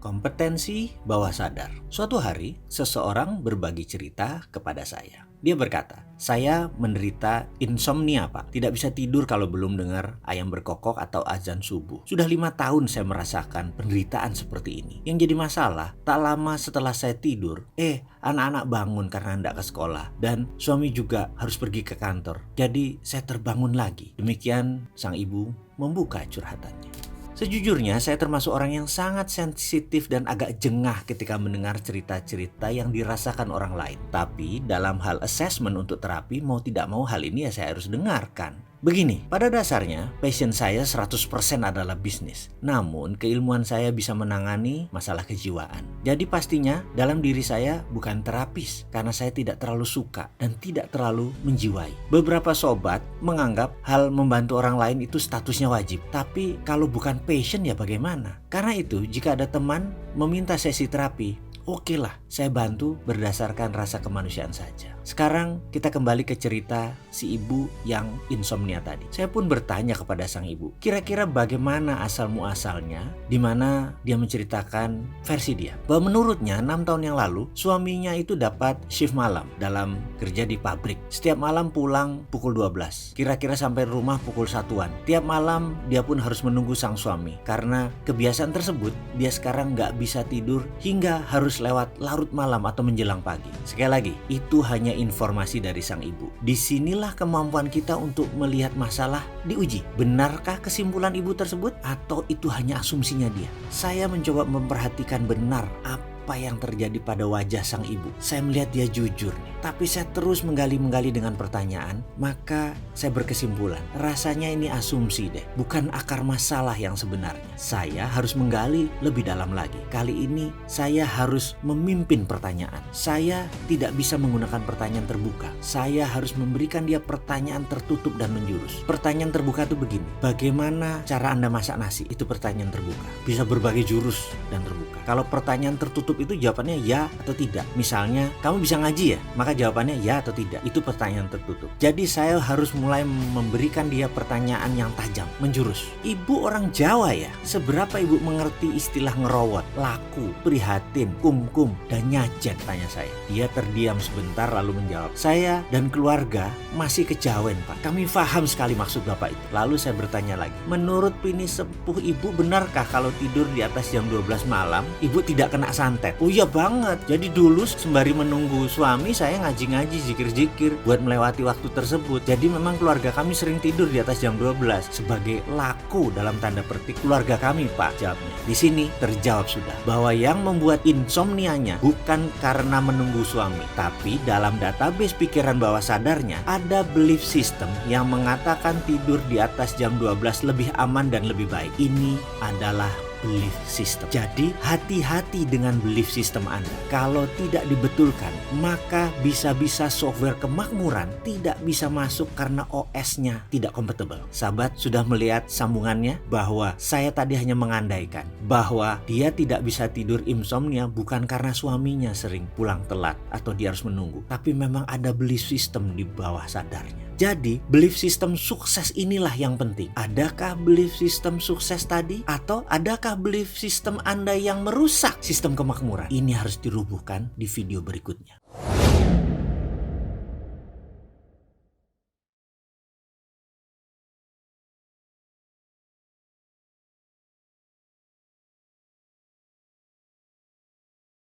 Kompetensi bawah sadar. Suatu hari, seseorang berbagi cerita kepada saya. Dia berkata, saya menderita insomnia, Pak. Tidak bisa tidur kalau belum dengar ayam berkokok atau azan subuh. Sudah 5 tahun saya merasakan penderitaan seperti ini. Yang jadi masalah, tak lama setelah saya tidur, anak-anak bangun karena hendak ke sekolah. Dan suami juga harus pergi ke kantor. Jadi saya terbangun lagi. Demikian sang ibu membuka curhatannya. Sejujurnya saya termasuk orang yang sangat sensitif dan agak jengah ketika mendengar cerita-cerita yang dirasakan orang lain. Tapi dalam hal assessment untuk terapi, mau tidak mau hal ini saya harus dengarkan. Begini, pada dasarnya passion saya 100% adalah bisnis. Namun keilmuan saya bisa menangani masalah kejiwaan. Jadi pastinya dalam diri saya bukan terapis karena saya tidak terlalu suka dan tidak terlalu menjiwai. Beberapa sobat menganggap hal membantu orang lain itu statusnya wajib. Tapi kalau bukan passion ya bagaimana? Karena itu jika ada teman meminta sesi terapi, oke lah, saya bantu berdasarkan rasa kemanusiaan saja. Sekarang kita kembali ke cerita si ibu yang insomnia tadi. Saya pun bertanya kepada sang ibu, kira-kira bagaimana asal muasalnya, di mana dia menceritakan versi dia. Bahwa menurutnya 6 tahun yang lalu, suaminya itu dapat shift malam dalam kerja di pabrik. Setiap malam pulang pukul 12, kira-kira sampai rumah pukul 1-an. Tiap malam dia pun harus menunggu sang suami. Karena kebiasaan tersebut, dia sekarang nggak bisa tidur hingga harus lewat larut malam atau menjelang pagi. Sekali lagi, itu hanya informasi dari sang ibu. Disinilah kemampuan kita untuk melihat masalah diuji. Benarkah kesimpulan ibu tersebut atau itu hanya asumsinya dia? Saya mencoba memperhatikan benar apa yang terjadi pada wajah sang ibu. Saya melihat dia jujur nih. Tapi saya terus menggali dengan pertanyaan, maka saya berkesimpulan, rasanya ini asumsi deh, bukan akar masalah yang sebenarnya. Saya harus menggali lebih dalam lagi. Kali ini saya harus memimpin pertanyaan. Saya tidak bisa menggunakan pertanyaan terbuka. Saya harus memberikan dia pertanyaan tertutup dan menjurus. Pertanyaan terbuka itu begini, bagaimana cara Anda masak nasi? Itu pertanyaan terbuka. Bisa berbagai jurus dan terbuka. Kalau pertanyaan tertutup itu jawabannya ya atau tidak. Misalnya, kamu bisa ngaji ya? Maka jawabannya ya atau tidak. Itu pertanyaan tertutup. Jadi saya harus mulai memberikan dia pertanyaan yang tajam, menjurus. Ibu orang Jawa ya? Seberapa ibu mengerti istilah ngerowot, laku, prihatin, kumkum, dan nyajen? Tanya saya. Dia terdiam sebentar lalu menjawab, saya dan keluarga masih kejawen, Pak. Kami paham sekali maksud Bapak itu. Lalu saya bertanya lagi, menurut Pini sepuh ibu, benarkah kalau tidur di atas jam 12 malam, ibu tidak kena santet? Oh iya banget. Jadi dulu sembari menunggu suami, saya ngaji-ngaji, zikir-zikir buat melewati waktu tersebut. Jadi memang keluarga kami sering tidur di atas jam 12 sebagai laku dalam tanda petik keluarga kami, Pak, jawabnya. Di sini terjawab sudah bahwa yang membuat insomnianya bukan karena menunggu suami, tapi dalam database pikiran bawah sadarnya ada belief system yang mengatakan tidur di atas jam 12 lebih aman dan lebih baik. Ini adalah belief system. Jadi hati-hati dengan belief system Anda. Kalau tidak dibetulkan, maka bisa-bisa software kemakmuran tidak bisa masuk karena OS-nya tidak compatible. Sahabat sudah melihat sambungannya bahwa saya tadi hanya mengandaikan bahwa dia tidak bisa tidur insomnia bukan karena suaminya sering pulang telat atau dia harus menunggu, tapi memang ada belief system di bawah sadarnya. Jadi, belief system sukses inilah yang penting. Adakah belief system sukses tadi? Atau adakah belief system Anda yang merusak sistem kemakmuran? Ini harus dirubuhkan di video berikutnya.